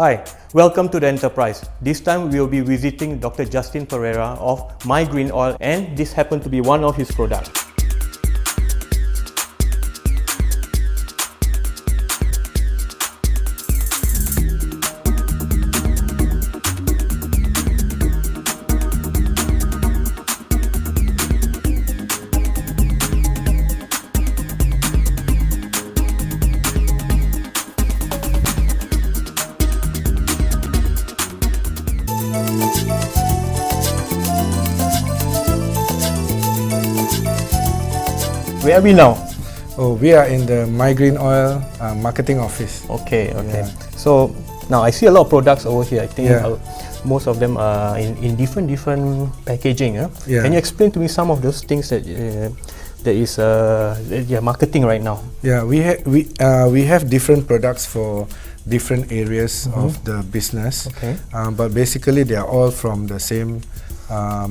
Hi, welcome to the Enterprise. This time we will be visiting Dr. Justin Pereira of My Green Oil, and this happened to be one of his products. Where are we now? Oh, we are in the My Green Oil marketing office. Okay. Yeah. So now I see a lot of products over here. I think Yeah. most of them are in different packaging. Yeah. Can you explain to me some of those things that you're marketing right now? Yeah, we have different products for different areas of the business. Okay. But basically, they are all from the same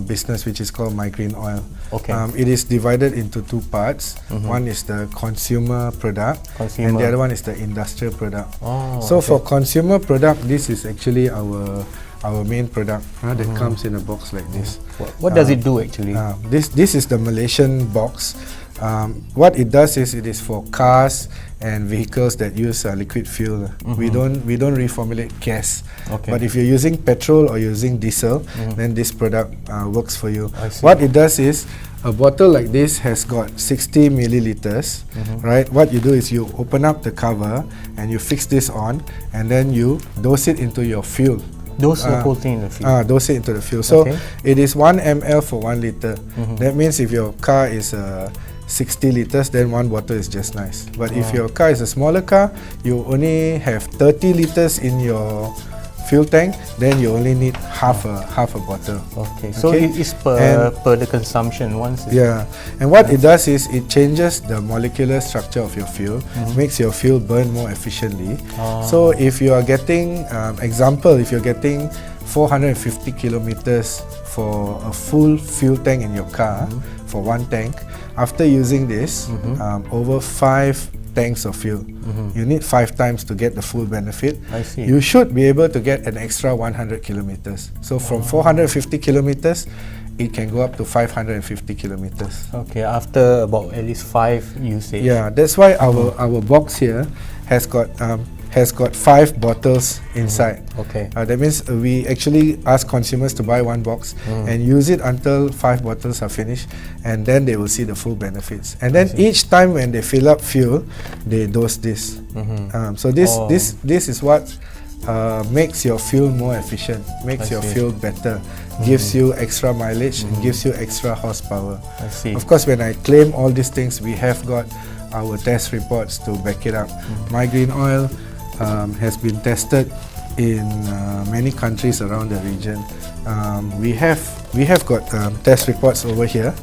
business, which is called My Green Oil. Okay. It is divided into two parts. One is the consumer product, and the other one is the industrial product. Oh, so okay. for consumer product, this is actually our main product that comes in a box like this. What does it do actually? This is the Malaysian box. What it does is it is for cars and vehicles that use liquid fuel. We don't reformulate gas. Okay. But if you're using petrol or using diesel, then this product works for you. I see. What it does is a bottle like this has got 60 milliliters, right? What you do is you open up the cover and you fix this on, and then you dose it into your fuel. Dose the whole thing in the fuel. Dose it into the fuel. So Okay. it is 1 ml for 1 liter. That means if your car is 60 liters, then one bottle is just nice. But if your car is a smaller car, you only have 30 liters in your fuel tank, then you only need half a bottle. Okay. So it is per the consumption once. Yeah, and what it does is it changes the molecular structure of your fuel, makes your fuel burn more efficiently. So if you are getting, if you're getting 450 kilometers for a full fuel tank in your car, for one tank, after using this, over 5 tanks of fuel, you need 5 times to get the full benefit. I see. You should be able to get an extra 100 kilometers. So from 450 kilometers, it can go up to 550 kilometers. Okay, after about at least 5 usage. Yeah, that's why our box here has got 5 bottles inside. Okay. That means we actually ask consumers to buy one box and use it until 5 bottles are finished, and then they will see the full benefits. And then each time when they fill up fuel, they dose this. So this is what makes your fuel more efficient, makes your fuel better, gives you extra mileage, and gives you extra horsepower. I see. Of course, when I claim all these things, we have got our test reports to back it up. My Green Oil has been tested in many countries around the region. We have got test reports over here.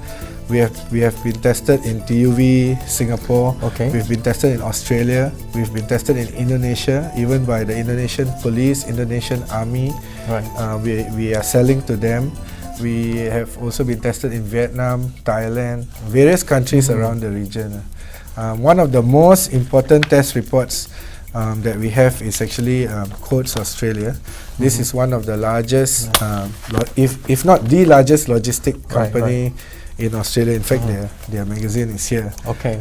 We have been tested in TUV Singapore. Okay. We've been tested in Australia. We've been tested in Indonesia, even by the Indonesian police, Indonesian army. Right. We are selling to them. We have also been tested in Vietnam, Thailand, various countries around the region. One of the most important test reports that we have is actually Coates Australia. This is one of the largest, if not the largest logistic company in Australia. In fact, their magazine is here. Okay.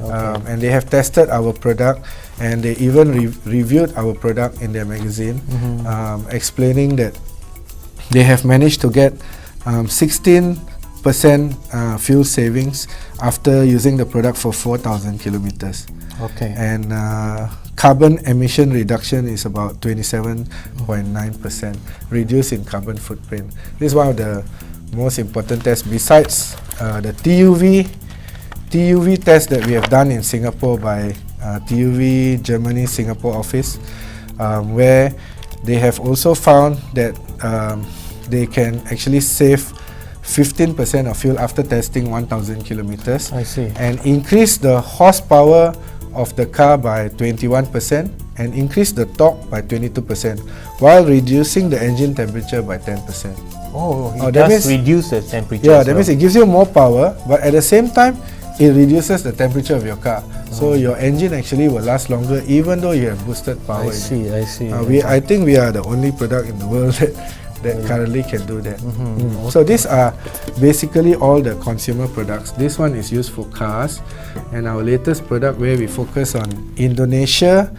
And they have tested our product, and they even reviewed our product in their magazine, explaining that they have managed to get 16% fuel savings after using the product for 4,000 kilometers. Okay. And carbon emission reduction is about 27.9% reduce in carbon footprint. This is one of the most important tests besides the TUV test that we have done in Singapore by TUV Germany Singapore office, where they have also found that they can actually save 15% of fuel after testing 1,000 kilometers. I see. And increase the horsepower of the car by 21% and increase the torque by 22% while reducing the engine temperature by 10%. Oh, Oh, it that does means- reduce the temperature. Yeah, as that well. means it gives you more power, but at the same time, it reduces the temperature of your car. So your engine actually will last longer even though you have boosted power. I see. I think we are the only product in the world that currently can do that. So these are basically all the consumer products. This one is used for cars, and our latest product where we focus on Indonesia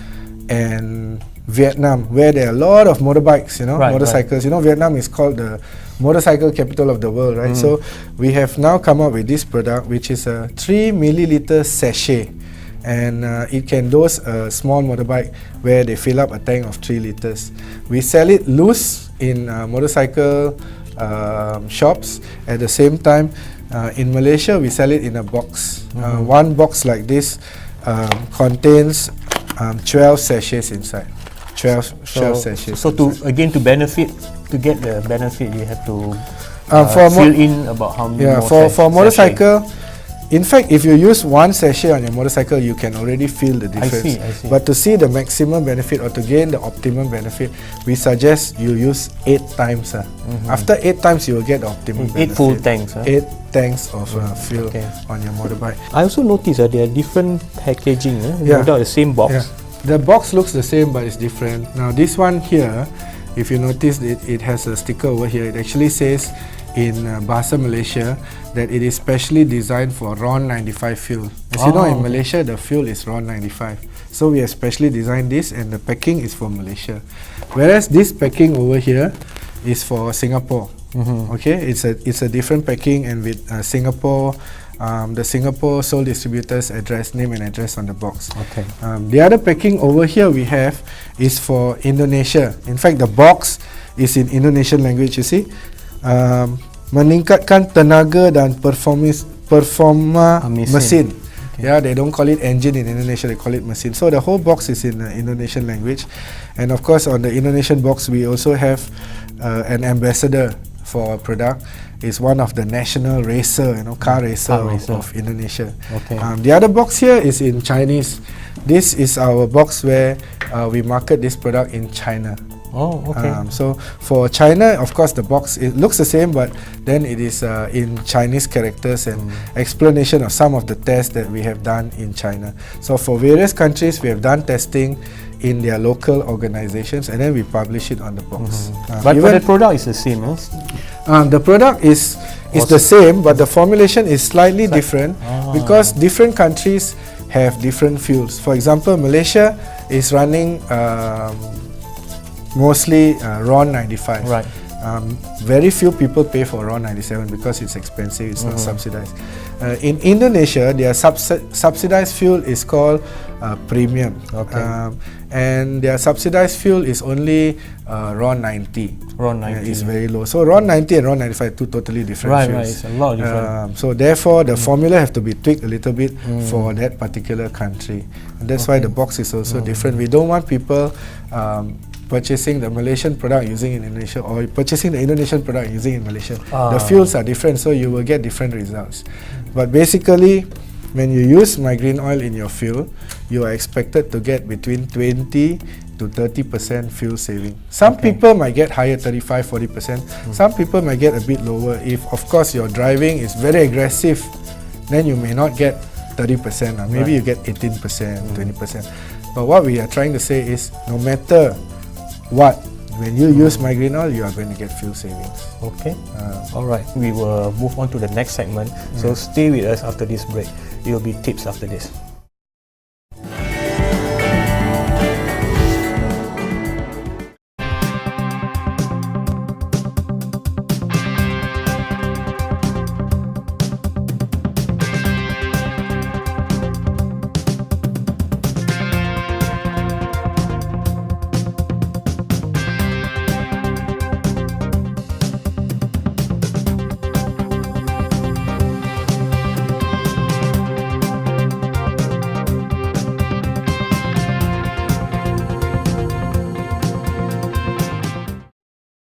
and Vietnam, where there are a lot of motorbikes, motorcycles. Vietnam is called the motorcycle capital of the world, right? So we have now come up with this product, which is a 3 milliliter sachet, and it can dose a small motorbike where they fill up a tank of 3 liters. We sell it loose in motorcycle shops. At the same time, in Malaysia, we sell it in a box. One box like this contains 12 sachets inside. 12 sachets. So to get the benefit, you have to fill in about how many for motorcycle. In fact, if you use one sachet on your motorcycle, you can already feel the difference. I see. But to see the maximum benefit or to gain the optimum benefit, we suggest you use 8 times. After 8 times, you will get the optimum benefit. 8 full tanks. 8 tanks of fuel on your motorbike. I also noticed that there are different packaging. Without the same box. Yeah. The box looks the same, but it's different. Now this one here, if you notice, it has a sticker over here. It actually says in Bahasa Malaysia that it is specially designed for RON 95 fuel. As you know, in Malaysia, the fuel is RON 95. So we have specially designed this, and the packing is for Malaysia. Whereas this packing over here is for Singapore. Okay, it's a different packing, and with Singapore. The Singapore sole distributor's name and address on the box. Okay. The other packing over here we have is for Indonesia. In fact, the box is in Indonesian language. You see, meningkatkan tenaga dan performa mesin. Yeah, they don't call it engine in Indonesia, they call it mesin. So the whole box is in Indonesian language, and of course on the Indonesian box we also have an ambassador for our product. Is one of the national racer, car racer of Indonesia. Okay. The other box here is in Chinese. This is our box where we market this product in China. Oh, okay. So for China, of course, the box it looks the same, but then it is in Chinese characters and explanation of some of the tests that we have done in China. So for various countries, we have done testing in their local organizations, and then we publish it on the box. But the product is the same, the product is the same, but the formulation is slightly different because different countries have different fuels. For example, Malaysia is running mostly RON 95. Right. Very few people pay for RON 97 because it's expensive, it's not subsidized. In Indonesia, their subsidized fuel is called premium. Okay. And their subsidized fuel is only RON 90. RON 90 is very low. So RON 90 and RON 95 are two totally different fuels. Right, it's a lot different. So therefore, the formula have to be tweaked a little bit for that particular country. And that's why the box is also different. We don't want people purchasing the Malaysian product using in Indonesia or purchasing the Indonesian product using in Malaysia. The fuels are different, so you will get different results. But basically, when you use My Green Oil in your fuel, you are expected to get between 20 to 30% fuel saving. Some people might get higher, 35-40%. Some people might get a bit lower. If, of course, your driving is very aggressive, then you may not get 30%. Or maybe you get 18%, 20%. But what we are trying to say is, no matter what, when you use My Green Oil, you are going to get fuel savings. Okay. Alright, we will move on to the next segment. So stay with us after this break. It will be tips after this.